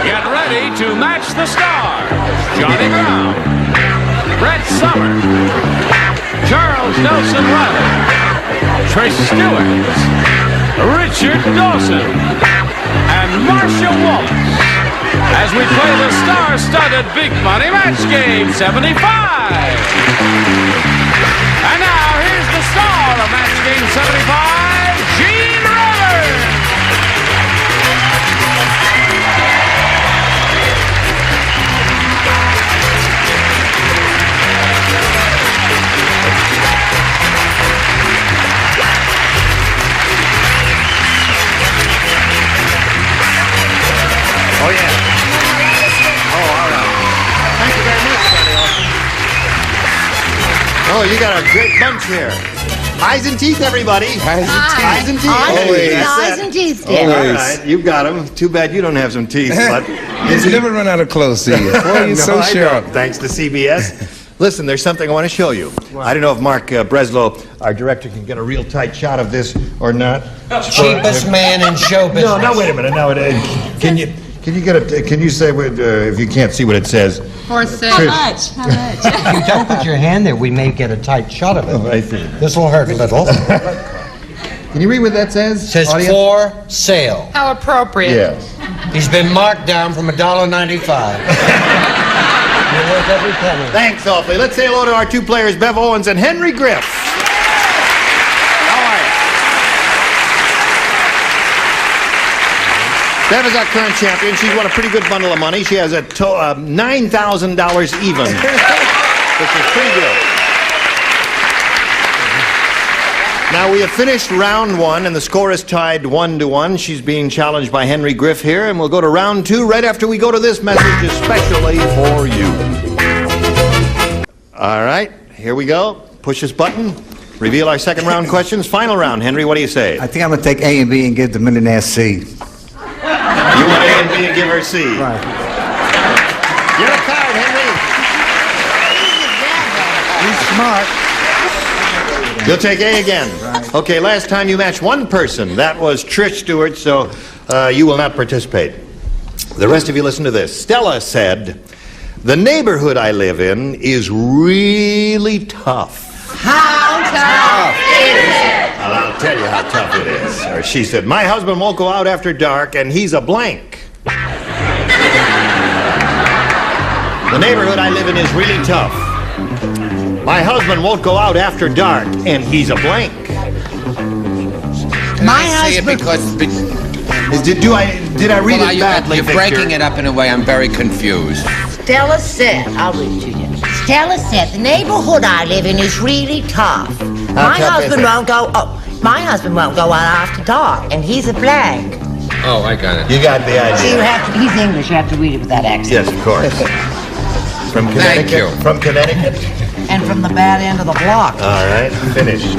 Get ready to match the stars. Johnny Brown, Brett Summer, Charles Nelson Reilly, Trish Stewart, Richard Dawson, and Marcia Wallace as we play the star-studded Big Money Match Game 75. And now here's the star of Match Game 75, Gene Rivers. Oh, yeah. Oh, all right. Thank you very much, Dawson. Oh, you got a great bunch here. Eyes and teeth, everybody. Eyes and teeth. Eyes and teeth, dear. All right, you got them. Too bad you don't have some teeth, but... You never run out of clothes, do you? Boy, you're so I sharp. don't, thanks to CBS. Listen, there's something I want to show you. I don't know if Mark Breslow, our director, can get a real tight shot of this or not. Cheapest man in show business. No, wait a minute. No, can you get a? Can you say what, if you can't see what it says? For sale. How much? How much? If you don't put your hand there, we may get a tight shot of it. Oh, I see. This will hurt a little. Can you read what that says? It says audience? for sale. How appropriate. Yes. He's been marked down from $1.95. You're worth every penny. Thanks awfully. Let's say hello to our two players, Bev Owens and Henry Griff. How are you? Bev is our current champion. She's won a pretty good bundle of money. She has a $9,000 even, which is pretty good. Now, we have finished round one, and the score is tied 1-1. She's being challenged by Henry Griff here, and we'll go to round two right after we go to this message especially for you. All right, here we go. Push this button. Reveal our second round questions. Final round. Henry, what do you say? I think I'm going to take A and B and give the millionaire C. You want A and B and give her C. Right. You're a card, Henry. He's smart. You'll take A again. Right. Okay, last time you matched one person. That was Trish Stewart, so you will not participate. The rest of you listen to this. Stella said, "The neighborhood I live in is really tough." How tough is it? Well, I'll tell you how tough it is. Or she said, "My husband won't go out after dark, and he's a blank." The neighborhood I live in is really tough. My husband won't go out after dark, and he's a blank. My Say it husband. because Did I read it badly, you're Victor? breaking it up in a way I'm very confused. Stella said, I'll read it to you. Stella said, the neighborhood I live in is really tough. My tough is husband it? won't go. Oh, my husband won't go out after dark, and he's a blank. Oh, I got it. You got the See, you idea. have to. He's English. You have to read it with that accent. Yes, of course. From Connecticut. Thank you. From Connecticut. And from the bad end of the block. All right, finished.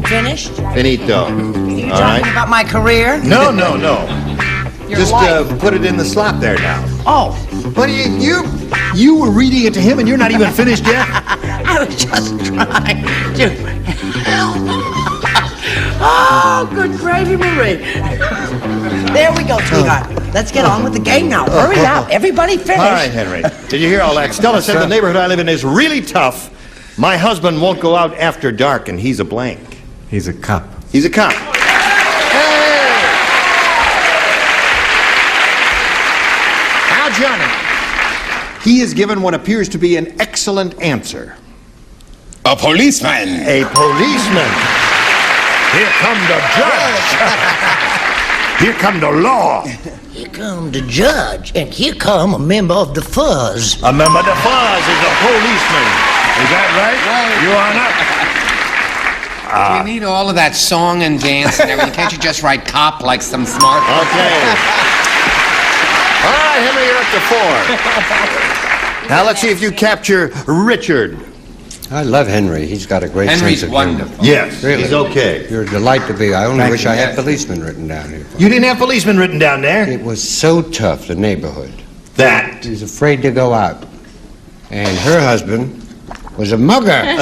Finished? Finito. You All talking right. about my career? No. Your Just life. put it in the slot there now. Oh, But you were reading it to him, and you're not even finished yet. I was just trying to. Oh, good gravy, Marie. There we go, sweetheart. Let's get on with the game now. Hurry up. Everybody finish. All right, Henry. Did you hear all that? Stella said the neighborhood I live in is really tough. My husband won't go out after dark, and he's a blank. He's a cop. He's a cop. Hey! Now, Johnny. He has given what appears to be an excellent answer. A policeman. A policeman. Here come the judge. Here come the law. Here come the judge, and here come a member of the fuzz. A member of the fuzz is a policeman. Is that right? You are not. We need all of that song and dance and everything. Can't you just write cop like some smart... Okay. All right, Henry, you're up to 4. Now let's see if you capture Richard. I love Henry. He's got a great Henry's sense of humor. wonderful. Yes, Really. he's okay. You're a delight to be. I only Thank wish you. I had policemen written down here. You didn't have policemen written down there? It was so tough, the neighborhood. That. He was afraid to go out. And her husband was a mugger. That's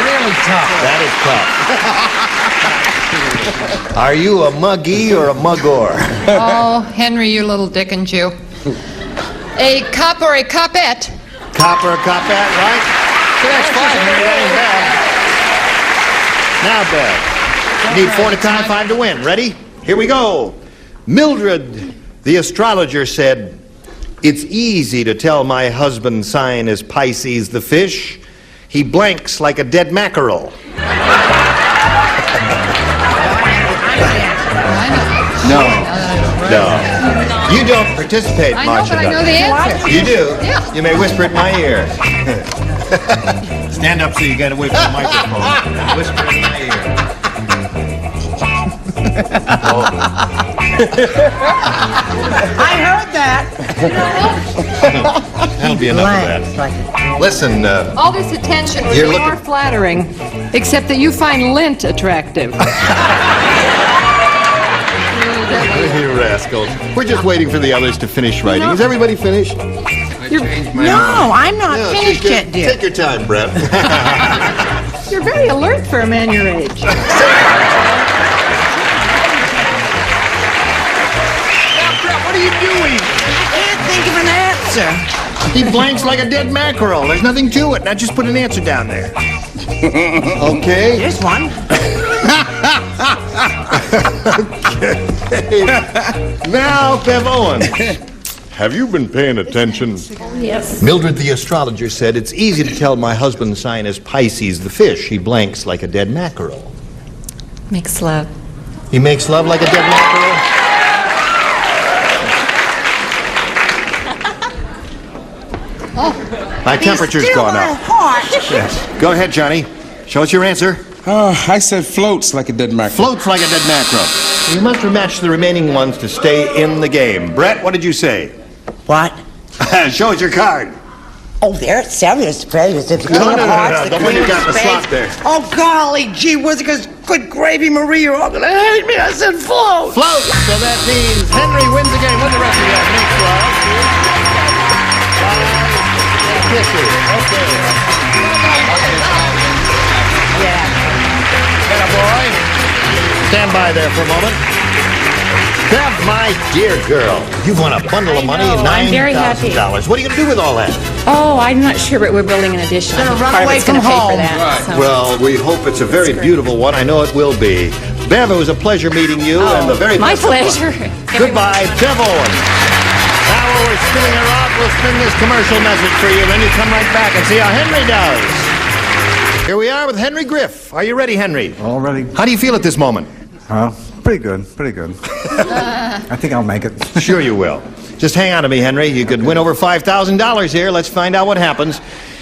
really tough. That is tough. Are you a muggy or a mugor? Oh, Henry, you little dickin' Jew. A cup or a cupette? Cop or a copette, right? So that's fine, Henry. That ain't bad. Now, Bev. You need 4 to tie, 5 to win. Ready? Here we go. Mildred, the astrologer, said, "It's easy to tell my husband's sign is Pisces the fish. He blanks like a dead mackerel." No. You don't participate, I know, Marcia. but I know the answer. You do? Yeah. You may whisper in my ear. Stand up so you get away from the microphone. And whisper in my ear. I heard that. That'll be enough of that. Listen, All this attention was You're more looking- flattering, except that you find lint attractive. you rascals. We're just waiting for the others to finish writing. Is everybody finished? No, I'm not Yeah, finished yet, dear. Take your time, Brett. You're very alert for a man your age. Now, Brett, what are you doing? I can't think of an answer. He blanks like a dead mackerel. There's nothing to it. Now just put an answer down there. Okay. Here's one. Now, Bev Owen. Have you been paying attention? Yes. Mildred the astrologer said, "It's easy to tell my husband's sign is Pisces the fish. He blanks like a dead mackerel." Makes love. He makes love like a dead mackerel? My temperature's Still gone my up. heart. Yes. Go ahead, Johnny. Show us your answer. I said floats like a dead mackerel. Floats like a dead mackerel. You must rematch the remaining ones to stay in the game. Brett, what did you say? What? Show us your card. Oh, there it's Samuel's praise. It's the No, king no, of no, hearts, no, the the one queen you of got in the spades. slot there. Oh, golly gee whizzikers, good gravy, Marie, you're all gonna hate me. I said float. Float. So that means Henry wins the game. What the rest of you have? Next round. Kisses. Okay. Yeah. Get a boy. Stand by there for a moment. Bev, my dear girl, you've won a bundle of money, I'm very happy. $9,000. What are you going to do with all that? Oh, I'm not sure, but we're building an addition. Gonna I think run part of away it's gonna from pay home. for that. So. Well, we hope it's a very beautiful one. I know it will be. Bev, it was a pleasure meeting you, and the very my best of luck. pleasure. Goodbye, Bev Owen. Now while we're spinning her off, we'll spin this commercial message for you, then you come right back and see how Henry does. Here we are with Henry Griff. Are you ready, Henry? All ready? How do you feel at this moment? Pretty good, pretty good. I think I'll make it. Sure you will. Just hang on to me, Henry. You could win over $5,000 here. Let's find out what happens.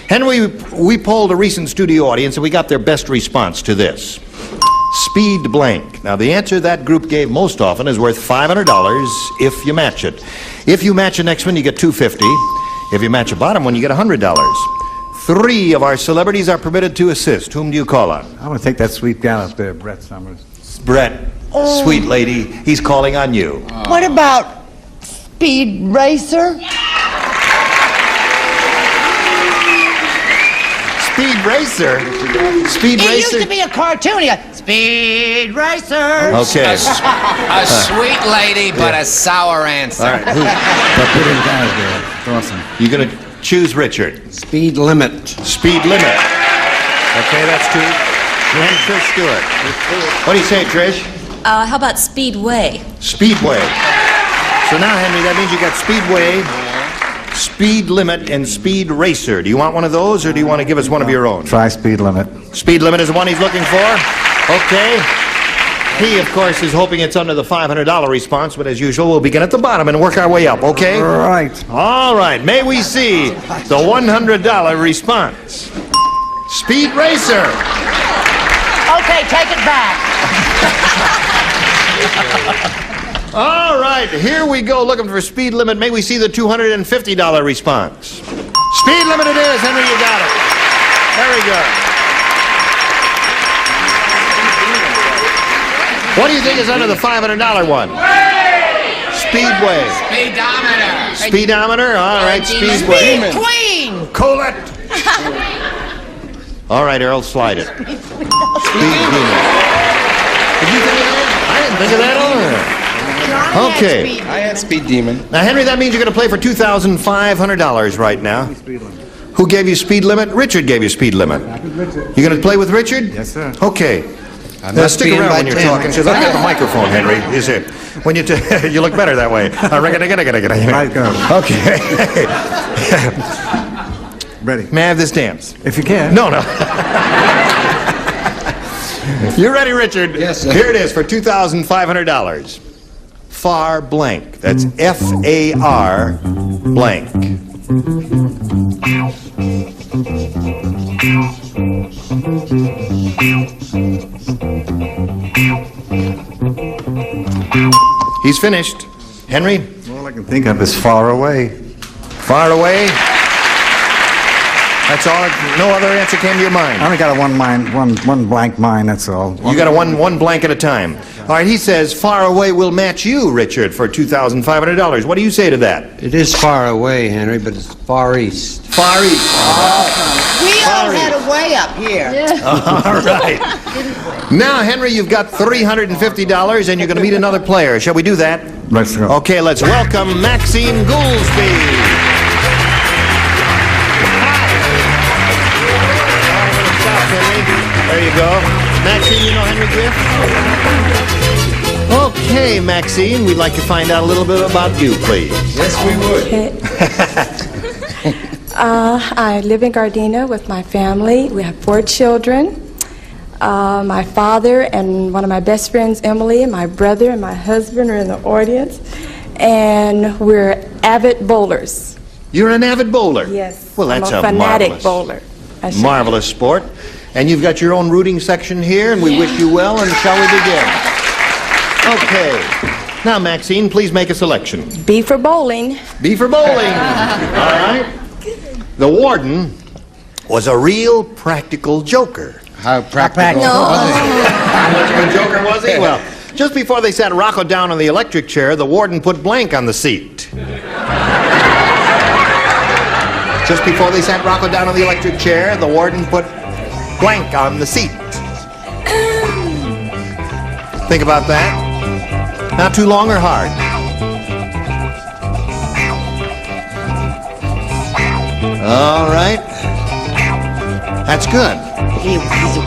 Henry, we polled a recent studio audience, and we got their best response to this. Speed blank. Now, the answer that group gave most often is worth $500 if you match it. If you match the next one, you get $250. If you match a bottom one, you get $100. 3 of our celebrities are permitted to assist. Whom do you call on? I'm going to take that sweet gal up there, Brett Summers. Brett, sweet lady, he's calling on you. What about Speed Racer? Speed Racer? Speed He Racer? used to be a cartoon. He got Speed Racer. Okay. A sweet lady, but a sour answer. All right. That put in guys there, Dawson. You're going to choose Richard. Speed limit. Speed limit. Okay, that's 2. And Trish Stewart. What do you say, Trish? How about Speedway? Speedway. So now, Henry, that means you got Speedway, Speed Limit, and Speed Racer. Do you want one of those, or do you want to give us one of your own? Try speed limit. Speed Limit is the one he's looking for? Okay. He, of course, is hoping it's under the $500 response, but as usual, we'll begin at the bottom and work our way up, okay? Right. All right. May we see the $100 response? Speed Racer. Okay, take it back. All right, here we go, looking for Speed Limit. May we see the $250 response? Speed Limit it is, Henry, you got it. Very good. What do you think is under the $500 one? Speedway. Speedometer. Speedometer? All right, Speedway. Queen. Colette. All right, Earl, slide it. Speed Demon. Did you think of that? Look at that. Okay. I had Speed Demon. Now, Henry, that means you're going to play for $2,500 right now. Who gave you speed limit? Richard gave you speed limit. You're going to play with Richard? Yes, sir. Okay. must Stick be in around by when you're 10. talking, because I've got the microphone, Henry. You see, when you you look better that way. Right, go. Okay. Ready. May I have this dance? If you can. No. You ready, Richard? Yes, sir. Here it is for $2,500. Far blank. That's F-A-R blank. He's finished. Henry? All I can think of is far away. Far away? That's all? No other answer came to your mind? I only got a one blank mind, that's all. You got a one blank at a time. All right, he says, far away will match you, Richard, for $2,500. What do you say to that? It is far away, Henry, but it's far east. Far east. We all had a way up here. All right. Now, Henry, you've got $350, and you're going to meet another player. Shall we do that? Let's go. Okay, let's welcome Maxine Goolsby. There you go. Maxine, you know Henry Griff? Okay, Maxine, we'd like to find out a little bit about you, please. Yes, we would. I live in Gardena with my family. We have 4 children. My father and one of my best friends, Emily, and my brother and my husband are in the audience. And we're avid bowlers. You're an avid bowler? Yes. Well, that's I'm a fanatic bowler. Marvelous sport. And you've got your own rooting section here, and we wish you well, and shall we begin? Okay. Now, Maxine, please make a selection. B for bowling. B for bowling. All right. The warden was a real practical joker. How practical No. was it? How much of a joker was he? Well, just before they sat Rocco down on the electric chair, the warden put blank on the seat. Just before they sat Rocco down on the electric chair, the warden put blank on the seat. Think about that. Not too long or hard. All right. That's good. He's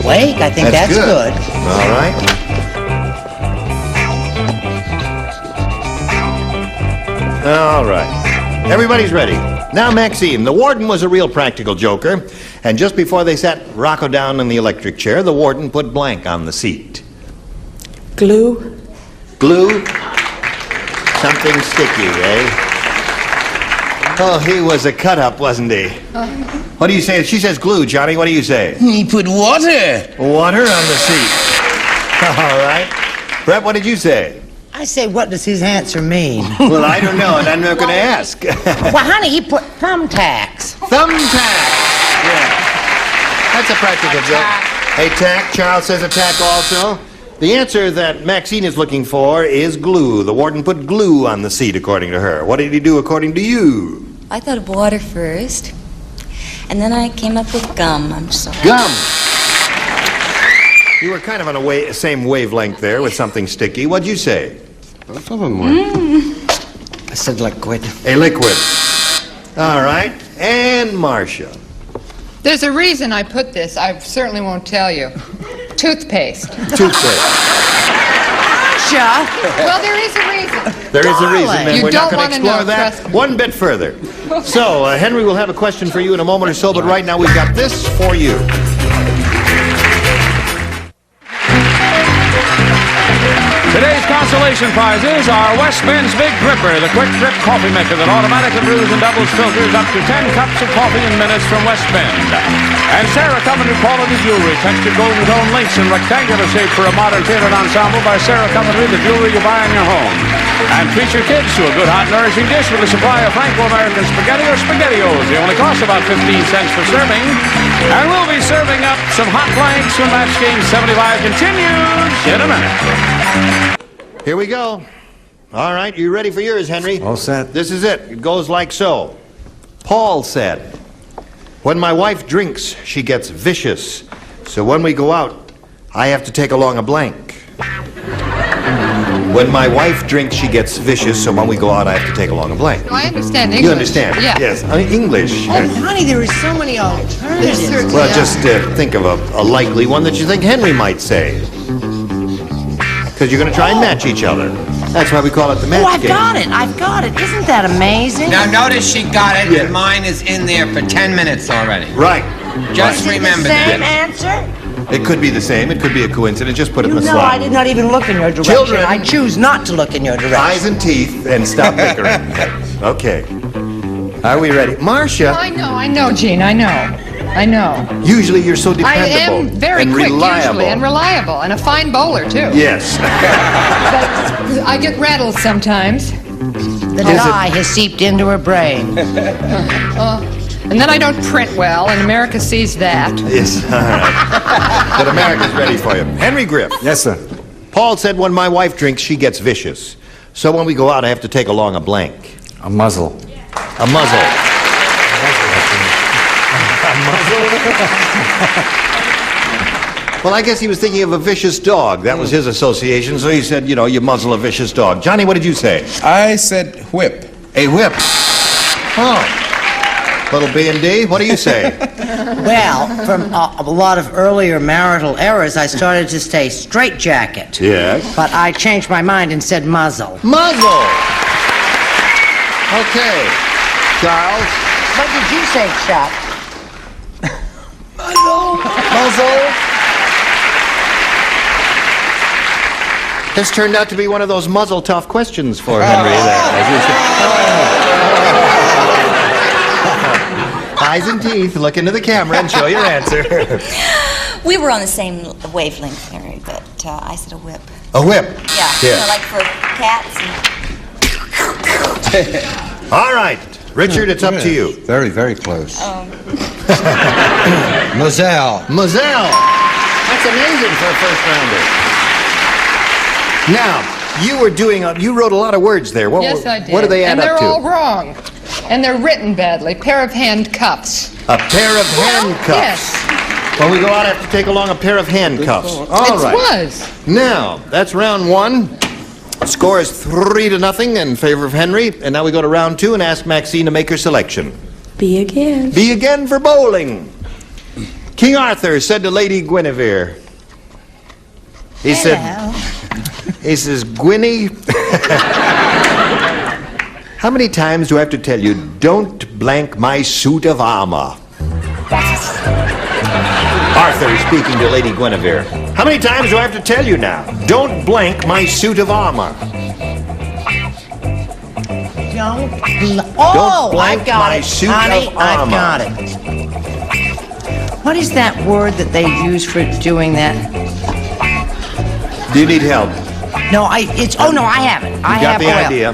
awake. I think that's good. All right. All right. Everybody's ready. Now, Maxine, the warden was a real practical joker, and just before they sat Rocco down in the electric chair, the warden put blank on the seat. Glue. Glue? Something sticky, eh? Oh, he was a cut-up, wasn't he? What do you say? She says glue, Johnny. What do you say? He put water. Water on the seat. All right. Brett, what did you say? I say, what does his answer mean? Well, I don't know, and I'm not going to ask. Well, honey, he put thumbtacks. Thumbtack. Yeah. That's a practical joke. A tack. Charles says a tack also. The answer that Maxine is looking for is glue. The warden put glue on the seat, according to her. What did he do according to you? I thought of water first, and then I came up with gum. I'm sorry. Gum. You were kind of on a same wavelength there with something sticky. What'd you say? Both of them were. I said liquid. A liquid. All right. And Marcia. There's a reason I put this. I certainly won't tell you. Toothpaste. Toothpaste. Marcia! Well, there is a reason. There is a reason, and You we're not don't going to wanna explore know, that trust me. one bit further. So, Henry will have a question for you in a moment or so, but right now we've got this for you. Today's consolation prizes are West Bend's Big Dripper, the quick drip coffee maker that automatically brews and doubles filters up to 10 cups of coffee in minutes from West Bend. And Sarah Coventry Quality Jewelry, textured golden tone links in rectangular shape for a modern tailored ensemble by Sarah Coventry, the jewelry you buy in your home. And treat your kids to a good hot nourishing dish with a supply of Franco-American spaghetti or SpaghettiOs. They only cost about 15 cents for serving. And we'll be serving up some hot blanks when Match Game 75 continues in a minute. Here we go. All right, you ready for yours, Henry? All set. This is it. It goes like so. Paul said, "When my wife drinks, she gets vicious. So when we go out, I have to take along a blank." When my wife drinks, she gets vicious, so when we go out, I have to take along a blank. I understand English. You understand? Yeah. Yes. English. Oh, honey, there is so many alternatives. Well, just think of a likely one that you think Henry might say. Because you're going to try and match each other. That's why we call it the match I've game. got it. I've got it. Isn't that amazing? Now notice she got it, Yes. and mine is in there for 10 minutes already. Right. Just Is it remember the same that. answer? It could be the same. It could be a coincidence. Just put it in You the know, slot. I did not even look in your direction. Children. I choose not to look in your direction. Eyes and teeth, and stop bickering. Okay. Are we ready? Marcia, I know, Gene, I know. usually you're so I dependable am very and quick reliable. usually, and reliable, and a fine bowler, too. Yes. But I get rattled sometimes. The dye has seeped into her brain. And then I don't print well, and America sees that. Yes. All right. But America's ready for you. Henry Griff. Yes, sir. Paul said when my wife drinks, she gets vicious. So when we go out, I have to take along a blank. A muzzle. A muzzle. Well, I guess he was thinking of a vicious dog. That was his association, so he said, you know, you muzzle a vicious dog. Johnny, what did you say? I said whip. A whip. Oh. Little B&D, what do you say? Well, from a lot of earlier marital errors, I started to say straitjacket. Yes. But I changed my mind and said muzzle. Muzzle. Okay. Charles? What did you say, Chuck? Muzzle. This turned out to be one of those muzzle tough questions for Henry there. As you said. Eyes and teeth, look into the camera and show your answer. We were on the same wavelength, Henry, but I said a whip. A whip. Yeah, Yeah. you know, like for cats and... All right. Richard, it's up to you. Very, very close. Moselle. Moselle. That's amazing for a first rounder. Now, you were doing, you wrote a lot of words there. Yes, I did. What do they add and up to? they're all wrong. And they're written badly. Pair of handcuffs. A pair of handcuffs. Yes. When we go out, I have to take along a pair of handcuffs. All right. It was. Now, that's round one. Score is 3-0 in favor of Henry. And now we go to round two and ask Maxine to make her selection. Be again. Be again for bowling. King Arthur said to Lady Guinevere, he says, Gwynny, how many times do I have to tell you, don't blank my suit of armor? Arthur speaking to Lady Guinevere. How many times do I have to tell you now? Don't blank my suit of armor. Don't blank I've got my it. suit Honey, of I've armor. got it. What is that word that they use for doing that? Do you need help? No, I have it. I You got have the oil. idea.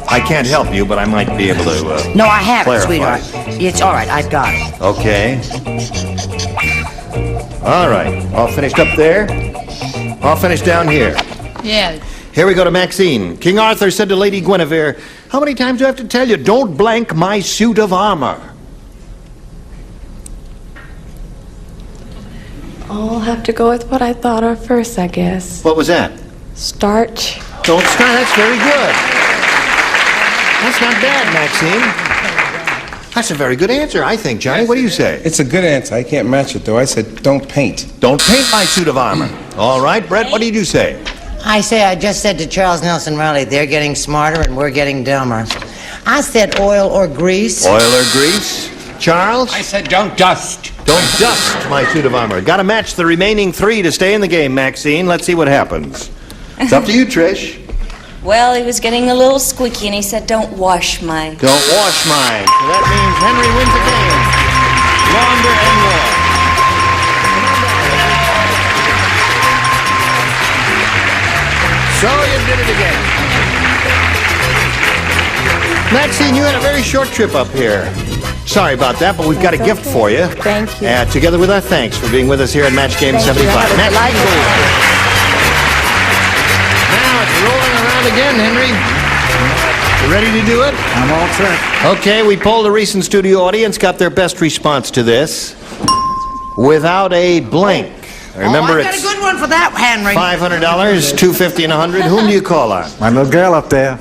I can't help you, but I might be able to No, I have clarify. it, sweetheart. It's all right. I've got it. Okay. All right. All finished up there? All finished down here. Yeah. Here we go to Maxine. King Arthur said to Lady Guinevere, how many times do I have to tell you, don't blank my suit of armor? I'll have to go with what I thought of first, I guess. What was that? Starch. Don't start. That's very good. That's not bad, Maxine. That's a very good answer, I think. Johnny, what do you say? It's a good answer. I can't match it, though. I said don't paint. Don't paint my suit of armor. All right, Brett, what did you say? I just said to Charles Nelson Reilly, they're getting smarter and we're getting dumber. I said oil or grease. Oil or grease? Charles? I said don't dust. Don't dust my suit of armor. Got to match the remaining 3 to stay in the game, Maxine. Let's see what happens. It's up to you, Trish. Well, he was getting a little squeaky, and he said, don't wash my... Don't wash mine. So that means Henry wins the game. Longer and more. So you did it again. Maxine, you had a very short trip up here. Sorry about that, but we've got a That's gift okay. for you. Thank you. Together with our thanks for being with us here at Match Game Thank you. 75. Have a Maxine delightful Gould. day. Now it's rolling around again, Henry. You ready to do it? I'm all set. Okay, we polled a recent studio audience, got their best response to this. Without a blank. Remember, I got a good one for that, Henry. $500, $250, and $100. Whom do you call on? My little girl up there.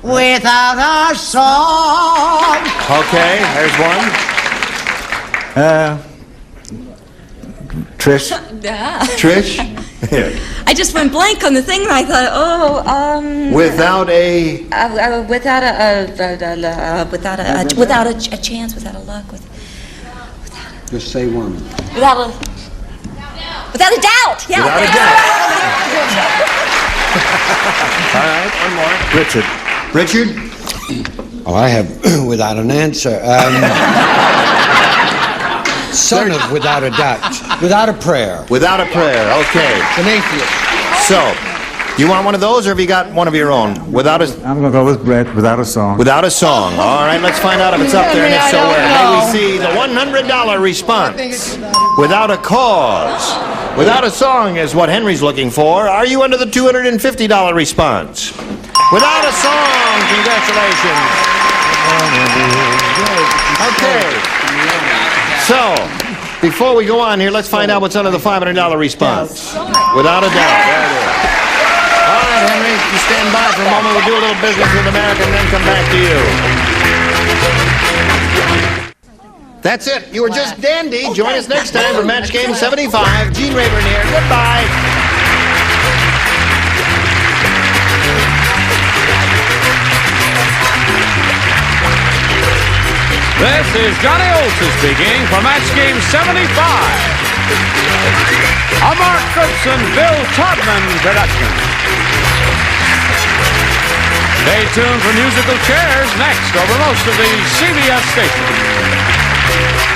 Without a song. Okay, there's one. Trish. Trish? I just went blank on the thing, and I thought, Without a... without a chance, without a luck, Just say one. without a doubt. Yeah. Without a doubt. All right, one more. Richard. Richard? Oh, I have without an answer. Son of without a doubt. Without a prayer. Without a prayer, okay. An atheist. So, you want one of those, or have you got one of your own? Without a... I'm going to go with Brett, without a song. Without a song. All right, let's find out if it's up there, and if so, where. May we see the $100 response. Without a cause. Without a song is what Henry's looking for. Are you under the $250 response? Without a song, congratulations. Okay. So, before we go on here, let's find out what's under the $500 response. Without a doubt. There it is. All right, Henry, you stand by for a moment. We'll do a little business with America and then come back to you. That's it. You were just dandy. Join us next time for Match Game 75. Gene Rayburn here. Goodbye. This is Johnny Olson speaking for Match Game 75. A Mark Goodson, Bill Todman production. Stay tuned for musical chairs next over most of the CBS stations.